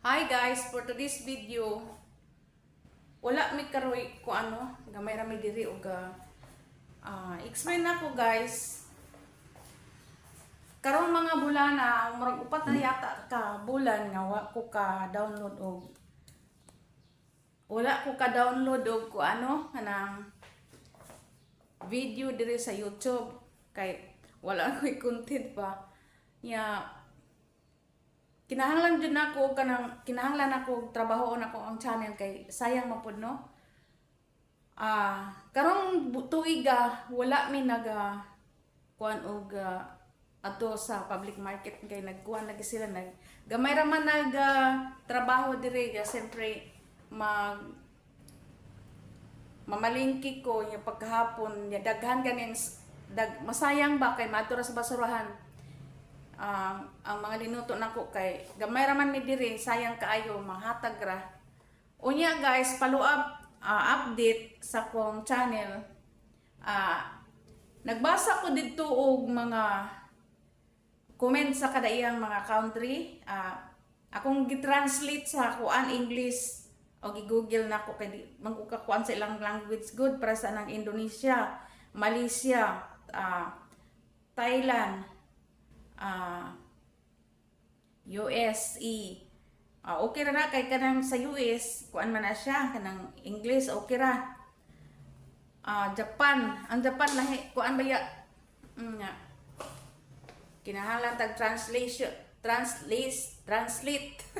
Hi guys, for today's video, wala mi karoy ko gamay ra mi diri og explain nako guys. Karong mga bulana, murag upat na yata ka bulan nga wa ko ka download og kanang video diri sa YouTube kay wala ko'y content pa. Kinahanglan jud nako kinahanglan ako trabaho nako ang channel kay sayang mapud no. Karong tuiga wala mi naga kuan og ato sa public market kay nagkuan lagi sila gamay ra man trabaho diri siyempre mamalingki ko yung pagkahapon daghan ganing masayang ba kay matura sa basurahan. Ang mga linuto nako kay gamay ra man mi diri sayang kaayo mahatag ra. Unya guys, follow up update sa kong channel. Nagbasa ko didto og mga comment sa kada iyang mga country. Akong gi-translate sa kuan English o gi-google nako kay mangkukakuan sa ilang language good para sa nang Indonesia, Malaysia, Thailand, USE. Okay ra na kay kanang sa US kuan man na siya kanang English okay ra. Japan, ang Japan lahi kuan ba ya kinahanglan tag translate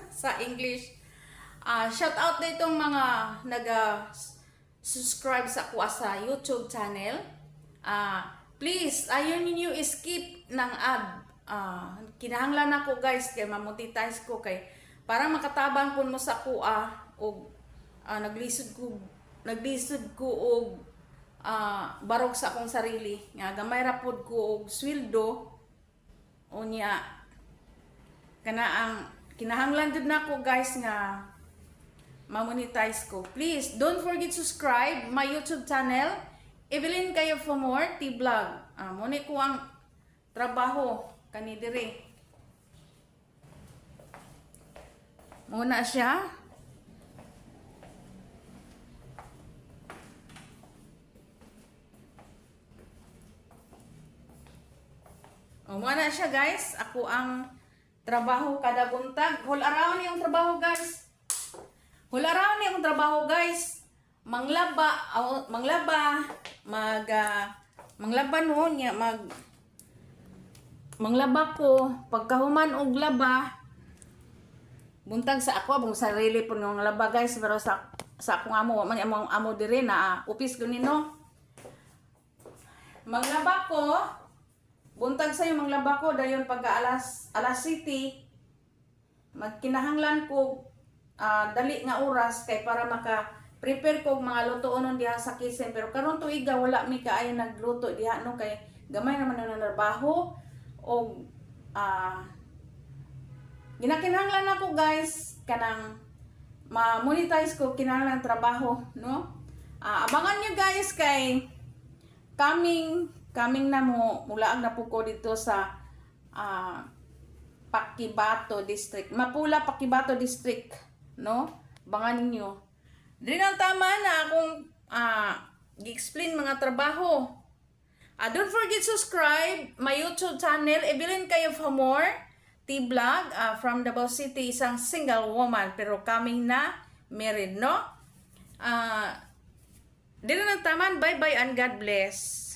sa English. Shout out na itong mga subscribe sa kuha sa YouTube channel. Please ayaw ninyo skip ng ad. Kinahanglan ako guys kay ma-monetize ko kay para makatabang kun mo sa kuha og naglisod ko og barog sa akong sarili nga gamay ra pud ko og sweldo unya kana ang kinahanglan jud nako guys nga ma-monetize ko. Please don't forget subscribe my YouTube channel Evelyn kayo for more T-Vlog. Muna ko ang trabaho kani diri. Muna siya. Muna siya guys. Ako ang trabaho kada buntag. Whole around yung trabaho guys. Whole around yung trabaho guys. Manglaba no nya manglaba ko pagkahuman og laba buntag sa ako abong sarili pud ng laba guys pero sa akong amo man among amo dire na upis guni no manglaba ko buntag sayo manglaba ko dayon pagka alas 7 magkinahanglan ko dali nga oras kay para prepare ko mga lutoon diha sa kitchen pero karon tuiga wala mi kaayo nagluto diha no kay gamay naman na trabaho og ginakinahanglan ako guys kanang ma-monetize ko kinahanglan trabaho no. Abangan niyo guys kay coming na mula ang napuko dito sa Pakibato District, Mapula Pakibato District no. Abangan niyo. Dili ang tama na akong gi-explain mga trabaho. Don't forget subscribe my YouTube channel Evelyn kayo for more T-Vlog from Davao City, isang single woman pero coming na married no. Dili ang tama. Bye bye and God bless.